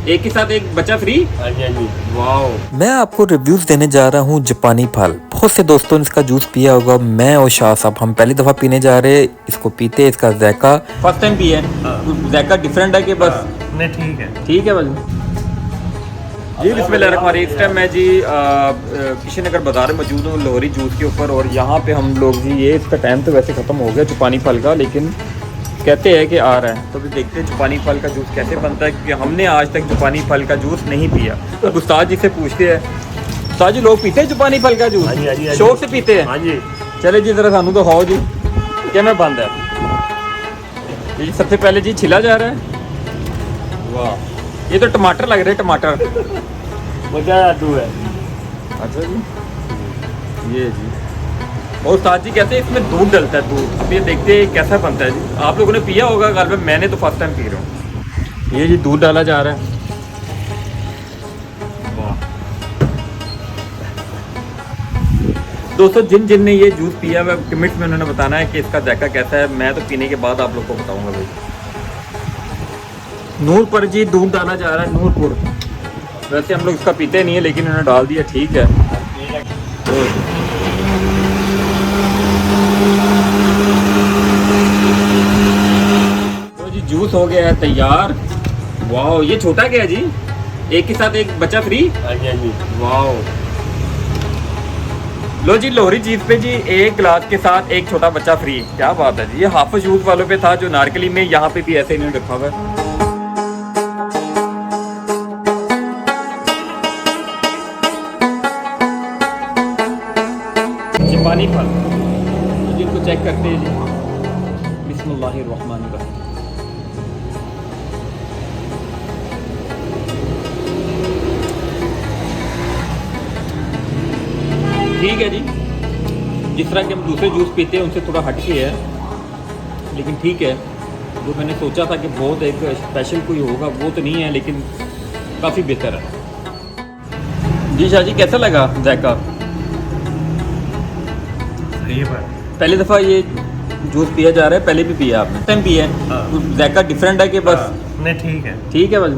एक के साथ एक बच्चा फ्री। हाँ जी, हाँ जी। वाओ। मैं आपको रिव्यूज देने जा रहा हूँ जापानी फल। बहुत से दोस्तों ने इसका जूस पिया होगा। मैं और शाह साहब हम पहली दफा पीने जा रहे हैं। इसको पीते इसका जायका फर्स्ट टाइम पिया है। जायका डिफरेंट है कि बस नहीं ठीक है। ठीक है बस जी। बिस्मिल्लाहिर्रहमानिर्रहीम। इस टाइम मैं जी किशन नगर बाज़ार में मौजूद हूँ लोहरी जूस के ऊपर। और यहाँ पे हम लोग जी ये इसका टाइम तो वैसे ख़त्म हो गया जापानी फल का, लेकिन कहते हैं कि आ रहा है। तो भी देखते हैं जापानी फल का जूस कैसे बनता है, क्योंकि हमने आज तक जापानी फल का जूस नहीं पिया। तो उस्ताद जी से पूछते हैं। उस्ताद जी लोग पीते हैं जापानी फल का जूस? हाँ जी, हाँ जी, हाँ जी। शौक से पीते हैं? हाँ जी। चले जी ज़रा सानू तो खाओ जी क्या मैं बंद है जी। सबसे पहले जी छिला जा रहा है। वाह, ये तो टमाटर लग रहे हैं, टमाटर। मजा जादू है। अच्छा जी, ये जी। और उस्ताद जी कहते हैं इसमें दूध डलता है। दूध अब ये देखते हैं कैसा बनता है जी। आप लोगों ने पिया होगा गालिबन, मैंने तो फर्स्ट टाइम पी रहा हूँ। ये जी दूध डाला जा रहा है। वाह दोस्तों, जिन जिन ने ये जूस पिया हुआ कमेंट में उन्होंने बताना है कि इसका जायका कैसा है। मैं तो पीने के बाद आप लोग को बताऊंगा भाई। नूरपुर जी दूध डाला जा रहा है। नूरपुर वैसे हम लोग इसका पीते नहीं है, लेकिन उन्होंने डाल दिया, ठीक है। तो जी जूस हो गया है तैयार। वाह, ये छोटा क्या है जी? एक के साथ एक बच्चा फ्री। हाँ जी, हाँ जी। वाह, लो जी लोहरी चीज पे जी एक गिलास के साथ एक छोटा बच्चा फ्री। क्या बात है जी। ये हाफिज जूस वालों पे था जो नारकली में, यहाँ पे भी ऐसे इन्होंने रखा हुआ है। जापानी फल जिनको चेक करते हैं जी। बिस्मिल्लाहिर्रहमानिर्रहीम। ठीक है जी, जिस तरह के हम दूसरे जूस पीते हैं उनसे थोड़ा हट के है, लेकिन ठीक है। जो मैंने सोचा था कि बहुत एक स्पेशल कोई होगा वो तो नहीं है, लेकिन काफ़ी बेहतर है जी। शाह जी कैसा लगा जायका? सही है। पहली दफ़ा ये जूस पिया जा रहा है? पहले भी पिया आपने? टाइम पिया है। जायका डिफरेंट है कि बस नहीं ठीक है। ठीक है बस।